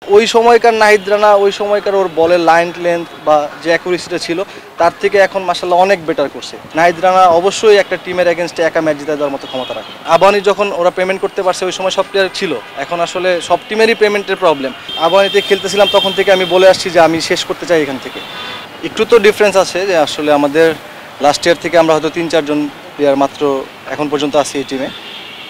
ওই সময়কার নাহিদ রানা ওই সময়কার ওর বলের লাইন লেন্থ বা যে অ্যাকুরেসিটা ছিল তার থেকে এখন মাশাআল্লাহ অনেক বেটার করছে। নাহিদ রানা অবশ্যই একটা টিমের এগেনস্টে একা ম্যাচ জিতে দেওয়ার মতো ক্ষমতা রাখে। আবাহনী যখন ওরা পেমেন্ট করতে পারছে ওই সময় সব প্লেয়ার ছিল, এখন আসলে সব টিমেরই পেমেন্টের প্রবলেম। আবাহনীতে খেলতেছিলাম তখন থেকে আমি বলে আসছি যে আমি শেষ করতে চাই এখান থেকে। একটু তো ডিফারেন্স আছে যে আসলে আমাদের লাস্ট ইয়ার থেকে আমরা হয়তো 3-4 জন প্লেয়ার মাত্র এখন পর্যন্ত আছি এই টিমে,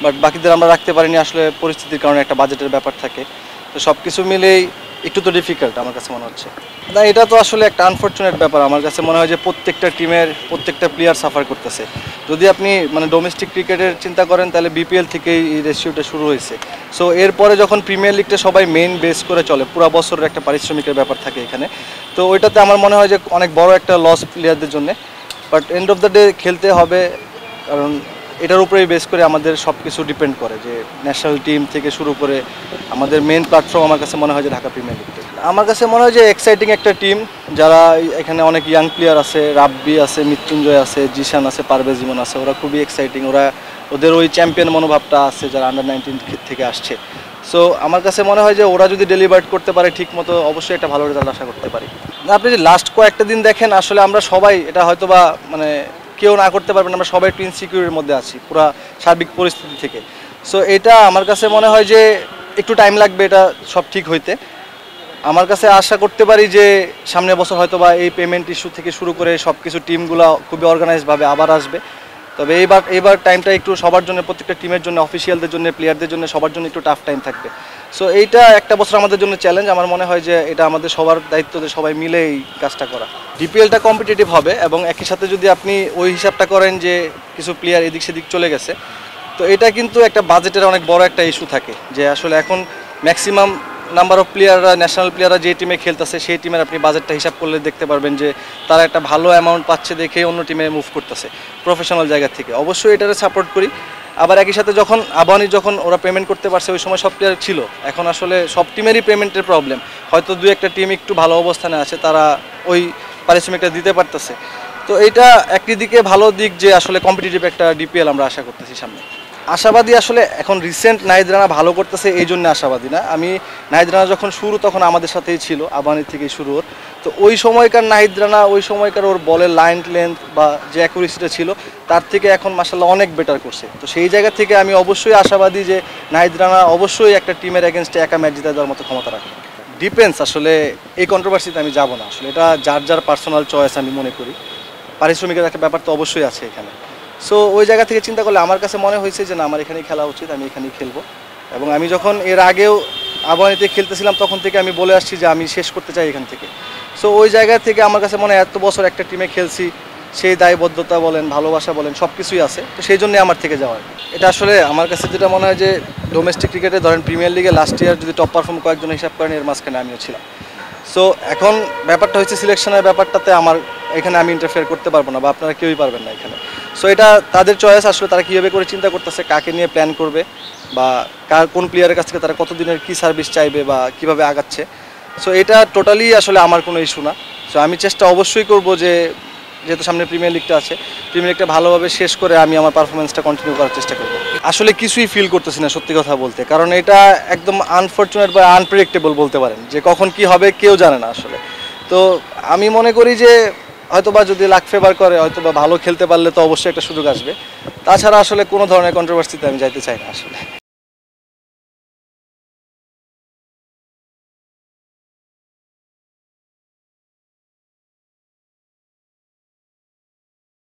বাট বাকিদের আমরা রাখতে পারিনি আসলে পরিস্থিতির কারণে, একটা বাজেটের ব্যাপার থাকে। তো সব কিছু মিলেই একটু তো ডিফিকাল্ট আমার কাছে মনে হচ্ছে। না, এটা তো আসলে একটা আনফর্চুনেট ব্যাপার। আমার কাছে মনে হয় যে প্রত্যেকটা টিমের প্রত্যেকটা প্লেয়ার সাফার করতেছে। যদি আপনি মানে ডোমেস্টিক ক্রিকেটের চিন্তা করেন তাহলে বিপিএল থেকেই এই রেশিওটা শুরু হয়েছে। সো এরপরে যখন প্রিমিয়ার লিগটা সবাই মেইন বেস করে চলে, পুরো বছরের একটা পারিশ্রমিকের ব্যাপার থাকে এখানে, তো ওইটাতে আমার মনে হয় যে অনেক বড় একটা লস প্লেয়ারদের জন্য। But end of the day খেলতে হবে, কারণ এটার উপরেই বেস করে আমাদের সব কিছু ডিপেন্ড করে, যে ন্যাশনাল টিম থেকে শুরু করে আমাদের মেন প্ল্যাটফর্ম আমার কাছে মনে হয় যে ঢাকা প্রিমিয়ার লিগ। আমার কাছে মনে হয় যে এক্সাইটিং একটা টিম, যারা এখানে অনেক ইয়াং প্লেয়ার আছে, রাব্বি আছে, মৃত্যুঞ্জয় আছে, জিশান আছে, পারভেজ ইমন আছে, ওরা খুবই এক্সাইটিং। ওদের ওই চ্যাম্পিয়ন মনোভাবটা আছে যারা আন্ডার 19 থেকে আসছে। সো আমার কাছে মনে হয় যে ওরা যদি ডেলিভার্ট করতে পারে ঠিক মতো, অবশ্যই একটা ভালো রেজাল্ট আশা করতে পারি। আপনি যে লাস্ট কয়েকটা দিন দেখেন, আসলে আমরা সবাই এটা হয়তো বা মানে কেউ না করতে পারবেন, আমরা সবাই একটু ইনসিকিউরের মধ্যে আছি পুরা সার্বিক পরিস্থিতি থেকে। সো এটা আমার কাছে মনে হয় যে একটু টাইম লাগবে এটা সব ঠিক হইতে। আমার কাছে আশা করতে পারি যে সামনের বছর হয়তো বা এই পেমেন্ট ইস্যু থেকে শুরু করে সব কিছু টিমগুলো খুবই অর্গানাইজভাবে আবার আসবে। তবে এইবার টাইমটা একটু সবার জন্য, প্রত্যেকটা টিমের জন্য, অফিসিয়ালদের জন্য, প্লেয়ারদের জন্য, সবার জন্য একটু টাফ টাইম থাকবে। সো এইটা একটা বছর আমাদের জন্য চ্যালেঞ্জ। আমার মনে হয় যে এটা আমাদের সবার দায়িত্ব যে সবাই মিলে এই কাজটা করা। ডিপিএলটা কম্পিটিটিভ হবে এবং একই সাথে যদি আপনি ওই হিসাবটা করেন যে কিছু প্লেয়ার এদিক সেদিক চলে গেছে, তো এটা কিন্তু একটা বাজেটের অনেক বড় একটা ইস্যু থাকে, যে আসলে এখন ম্যাক্সিমাম নাম্বার অফ প্লেয়াররা, ন্যাশনাল প্লেয়াররা যে টিমে খেলতেছে সেই টিমের আপনি বাজেটটা হিসাব করলে দেখতে পারবেন যে তারা একটা ভালো অ্যামাউন্ট পাচ্ছে দেখে অন্য টিমে মুভ করতেছে প্রফেশনাল জায়গা থেকে। অবশ্যই এটারে সাপোর্ট করি। আবার একই সাথে যখন আবাহনী যখন ওরা পেমেন্ট করতে পারছে ওই সময় সব প্লেয়ার ছিল, এখন আসলে সব টিমেরই পেমেন্টের প্রবলেম। হয়তো দু একটা টিম একটু ভালো অবস্থানে আছে, তারা ওই পারিশ্রমিকটা দিতে পারতেছে। তো এইটা একটি দিকে ভালো দিক যে আসলে কম্পিটিটিভ একটা ডিপিএল আমরা আশা করতেছি সামনে। আশাবাদী আসলে এখন রিসেন্ট নাহিদ রানা ভালো করতেছে এই জন্য আশাবাদী না। আমি নাহিদ রানা যখন শুরু তখন আমাদের সাথেই ছিল, আবাহনীর থেকেই শুরু ওর। তো ওই সময়কার নাহিদ রানা ওই সময়কার ওর বলের লাইন লেন্থ বা যে অ্যাকুরেসিটা ছিল তার থেকে এখন মাশাআল্লাহ অনেক বেটার করছে। তো সেই জায়গা থেকে আমি অবশ্যই আশাবাদী যে নাহিদ রানা অবশ্যই একটা টিমের এগেনস্টে একা ম্যাচ জিতে দেওয়ার মতো ক্ষমতা রাখে। ডিপেন্স, আসলে এই কন্ট্রোভার্সিতে আমি যাব না। আসলে এটা যার যার পার্সোনাল চয়েস আমি মনে করি। পারিশ্রমিকের একটা ব্যাপার তো অবশ্যই আছে এখানে। সো ওই জায়গা থেকে চিন্তা করলে আমার কাছে মনে হয়েছে যে না, আমার এখানেই খেলা উচিত, আমি এখানেই খেলবো। এবং আমি যখন এর আগেও আবাহনীতে খেলতেছিলাম তখন থেকে আমি বলে আসছি যে আমি শেষ করতে চাই এখান থেকে। সো ওই জায়গা থেকে আমার কাছে মনে হয় এত বছর একটা টিমে খেলছি, সেই দায়বদ্ধতা বলেন, ভালোবাসা বলেন, সব কিছুই আছে। তো সেই জন্যই আমার থেকে যাওয়ার। এটা আসলে আমার কাছে যেটা মনে হয় যে ডোমেস্টিক ক্রিকেটে ধরেন প্রিমিয়ার লিগে লাস্ট ইয়ার যদি টপ পারফর্ম কয়েকজন হিসাব করেন, এর মাঝখানে আমিও ছিলাম। সো এখন ব্যাপারটা হচ্ছে সিলেকশনের ব্যাপারটাতে আমার এখানে আমি ইন্টারফেয়ার করতে পারবো না, বা আপনারা কেউই পারবেন না এখানে। সো এটা তাদের চয়েস, আসলে তারা কীভাবে করে চিন্তা করতেছে, কাকে নিয়ে প্ল্যান করবে, বা কোন প্লেয়ারের কাছ থেকে তারা কতদিনের কী সার্ভিস চাইবে বা কীভাবে আগাচ্ছে। সো এটা টোটালি আসলে আমার কোনো ইস্যু না। সো আমি চেষ্টা অবশ্যই করব যে যেহেতু সামনে প্রিমিয়ার লিগটা আছে, প্রিমিয়ার লিগটা ভালোভাবে শেষ করে আমি আমার পারফরমেন্সটা কন্টিনিউ করার চেষ্টা করব। আসলে কিছুই ফিল করতেছি না সত্যি কথা বলতে, কারণ এটা একদম আনফর্চুনেট বা আনপ্রেডিক্টেবল বলতে পারেন, যে কখন কি হবে কেউ জানে না আসলে। তো আমি মনে করি যে হয়তোবা যদি লাক ফেভার করে, হয়তোবা ভালো খেলতে পারলে তো অবশ্যই একটা সুযোগ আসবে। তাছাড়া আসলে কোনো ধরনের কন্ট্রোভার্সিতে আমি যাইতে চাই না আসলে।